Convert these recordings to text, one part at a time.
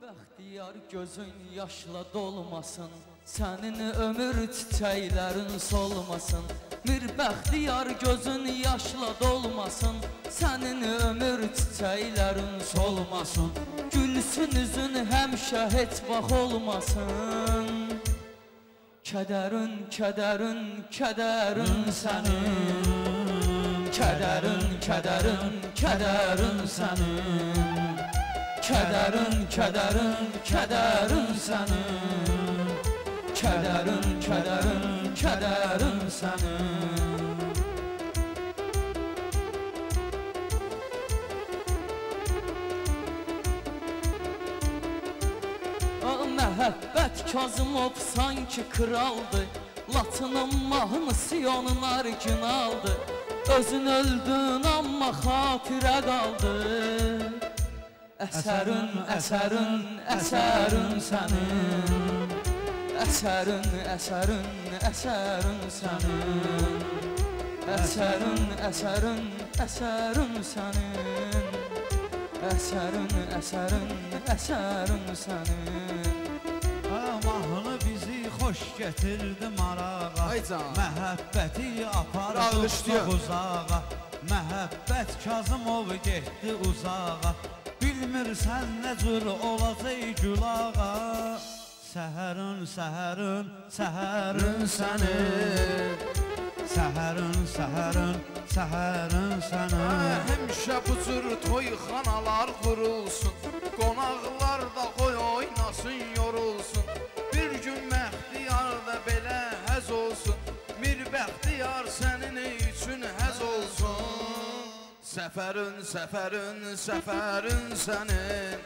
Bəxtiyar gözün yaşla dolmasın, sənin ömür çiçəklərin solmasın. Bir bəxtiyar gözün yaşla dolmasın, sənin ömür çiçəklərin solmasın. Gülsün üzün həmişə heç vaxt olmasın. Kədərin, kədərin, kədərin sənin. Kədərin, kədərin, kədərin sənin. Kədərin, kədərin, kədərin sənin. Kədərin, kədərin, kədərin sənin. Məhəbbət Kazımov sanki kraldı, Laçının mahnısı onun orijinaldı. Özün öldün amma xatirə qaldı. Əsərin, əsərin, əsərin sənin. Əsərin, əsərin, əsərin sənin. Əsərin, əsərin, əsərin sənin. Əsərin, əsərin, əsərin sənin. Mahnı bizi xoş getirdi marağa, məhəbbəti apardı uzağa. Məhəbbət Kazımov getdi uzağa, bilmirsən nə cür olacaq gülağa. Səhərin, səhərin, səhərin sənin. Səhərin, səhərin, səhərin sənin. Həmişə bu cür toyxanalar qurulsun, qonaqlar da qoy oynasın, yorulsun. Bir gün Məxtiyar da belə həz olsun, Mir Bəxtiyar sənin üçün həz olsun. Səfərin, səfərin, səfərin sənin.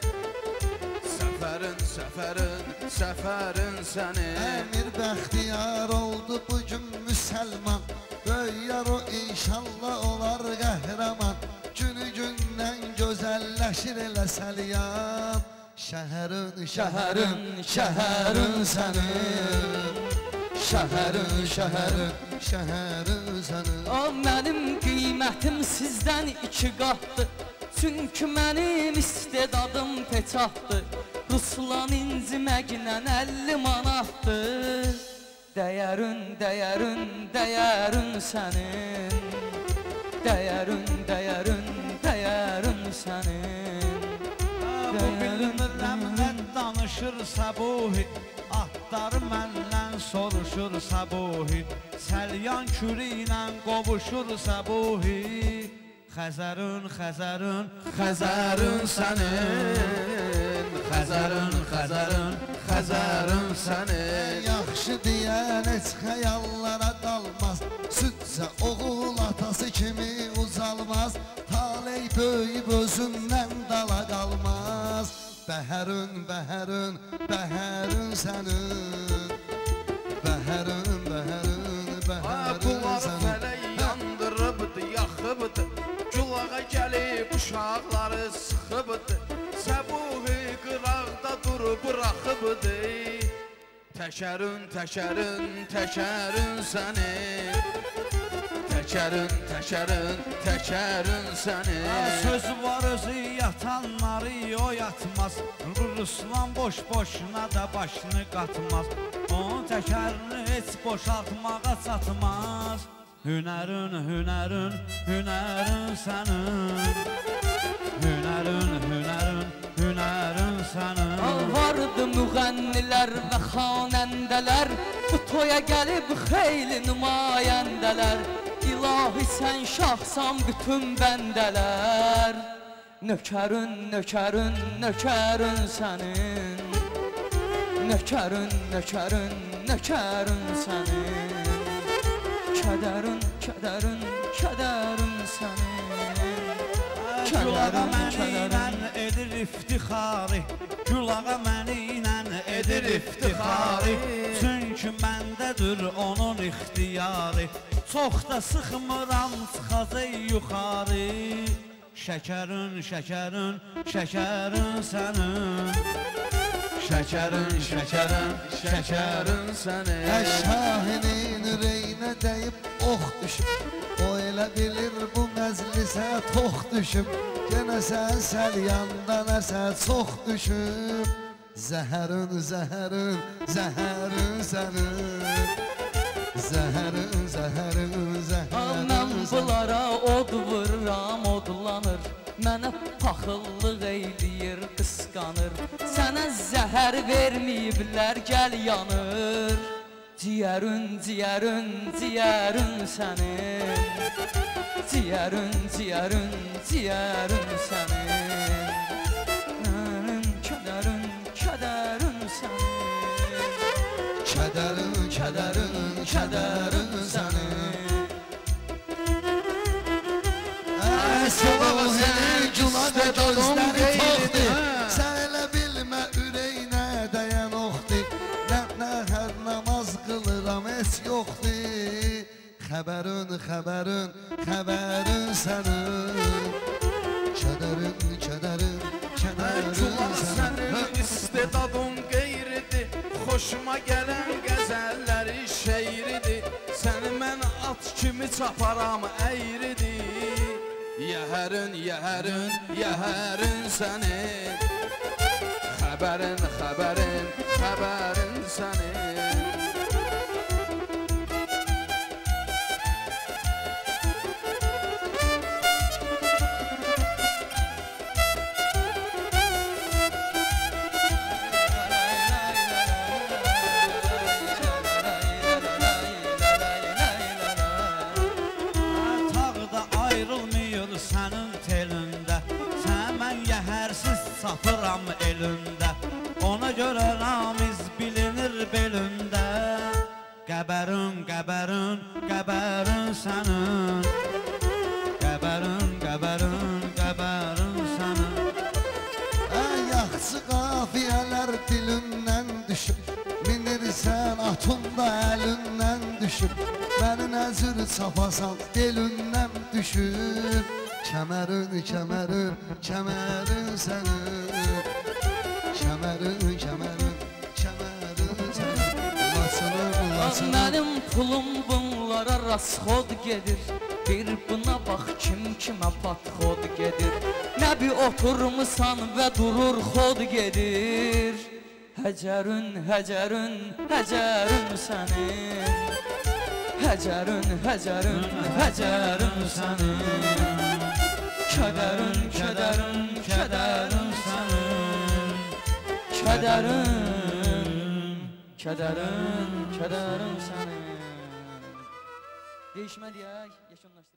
Səfərin, səfərin, səfərin sənin. Əmir Bəxtiyar oldu bugün müsəlman, böyüyər o inşallah olar qəhrəman. Günü gündən gözəlləşir elə səlyan. Şəhərin, şəhərin, şəhərin sənin. Şəhərin, şəhərin, şəhərin sənin. O mənim qiymətim sizdən 2 qatdır, çünki mənim istedadım peçatdır. Ruslan inciməklə 50 manatdır. Dəyərin, dəyərin, dəyərin sənin. Dəyərin, dəyərin, dəyərin sənin. Bu bilmirəm nə danışır səbuhi, atları məndən soruşur səbuhi. Səlyan kürü ilə qovuşur səbuhi. Xəzərin, xəzərin, xəzərin sənin. Xəzərin, xəzərin, xəzərin sənin. Yaxşı deyən heç xəyallara dalmaz, südsə oğul atası kimi uzalmaz. Taley böyüyüb özündən dala qalmaz. Bəhərin, bəhərin, bəhərin sənin. Bəhərin, bəhərin, bəhərin Bunlar sənin. fələk yandırıbdı, yaxıbdı, Gülağa gəlib uşaqları sıxıbdı, Səbuhi qıraqda durub bıraxıbdı. Təkərin, təkərin, təkərin sənin. Təkərin, təkərin, təkərin sənin. Söz var özü yatanları o yatmaz, Ruslan boş-boşuna da başını qatmaz. Onun təkərini heç boşaltmağa çatmaz. Hünərin, hünərin, hünərin sənin. Hünərin, hünərin, hünərin sənin. Vardı müğənnilər və xanəndələr, bu toya gəlib xeyli nümayəndələr. İlahi sən şahsan bütün bəndələr. Nökərin, nökərin, nökərin sənin. Nökərin, nökərin, nökərin sənin. Kədərin, kədərin, kədərin sənin. Gülağa məni ilə edir iftixarı, Gülağa məni ilə edir iftixarı. Çünki məndədir onun ixtiyarı, çox da sıxmıram çıxacaq yuxarı. Şəkərin, şəkərin, şəkərin sənin. Şəkərin, şəkərin, şəkərin sənin. Şahinin ürəyinə dəyib ox düşüb, o elə bilir bu məclisə tox düşüb. Yenə sən səlyandan əsə çox düşüb. Zəhərin, zəhərin, zəhərin sənin. Zəhərin, zəhərin, zəhərin Mən bunlara od vururam, odlanır. Mənə paxıllıq eyləyir, qısqanır. Sənə zəhər verməyiblər, gəl yanır. Ciyərin, ciyərin, ciyərin sənin. Ciyərin, ciyərin, ciyərin sənin. Mənim kədərin, kədərin sənin. Kədərin, kədərin, kədərin sənin. Əsəvəli güladə gözləri toxdur. Sən elə bilmə ürəyinə dəyən oxdur. Nə hər namaz qılıram heç yoxdur. Xəbərin, xəbərin, xəbərin sənin. Kədərin, kədərin, kədərin Gülah sənin. sənin istedadın qeyridir. Xoşuma gələn qəzəlləri şeiridir. Səni mən at kimi çaparam əyridir. Yəhərin, yəhərin, yəhərin sənin. Xəbərin, xəbərin, xəbərin sənin. Sənin telində, sən mən yəhərsiz sapıram elində. Ona görə ramiz bilinir belində. Qəbərin, qəbərin, qəbərin sənin. Qəbərin, qəbərin, qəbərin sənin. Yaxşı qafiyələr dilindən düşüb. Minirsən atın da əlindən düşüb. Məni nəzir çapasan dilindən düşüb. Kəmərin, kəmərin, kəmərin sənin. Kəmərin, kəmərin, kəmərin sənin. Ulasının, ulasının. Mənim pulum bunlara rasxod gedir. Bir buna bax kim kimə patxod gedir. Nə bir oturmusan və durur xod gedir. Həcərün, həcərün, həcərün sənin. Həcərün, həcərün, həcərün sənin. Kədərin, kədərin, kədərin sənin. Kədərin, kədərin, kədərin sənin. Değişmə deyək, yekunlaşdıraq.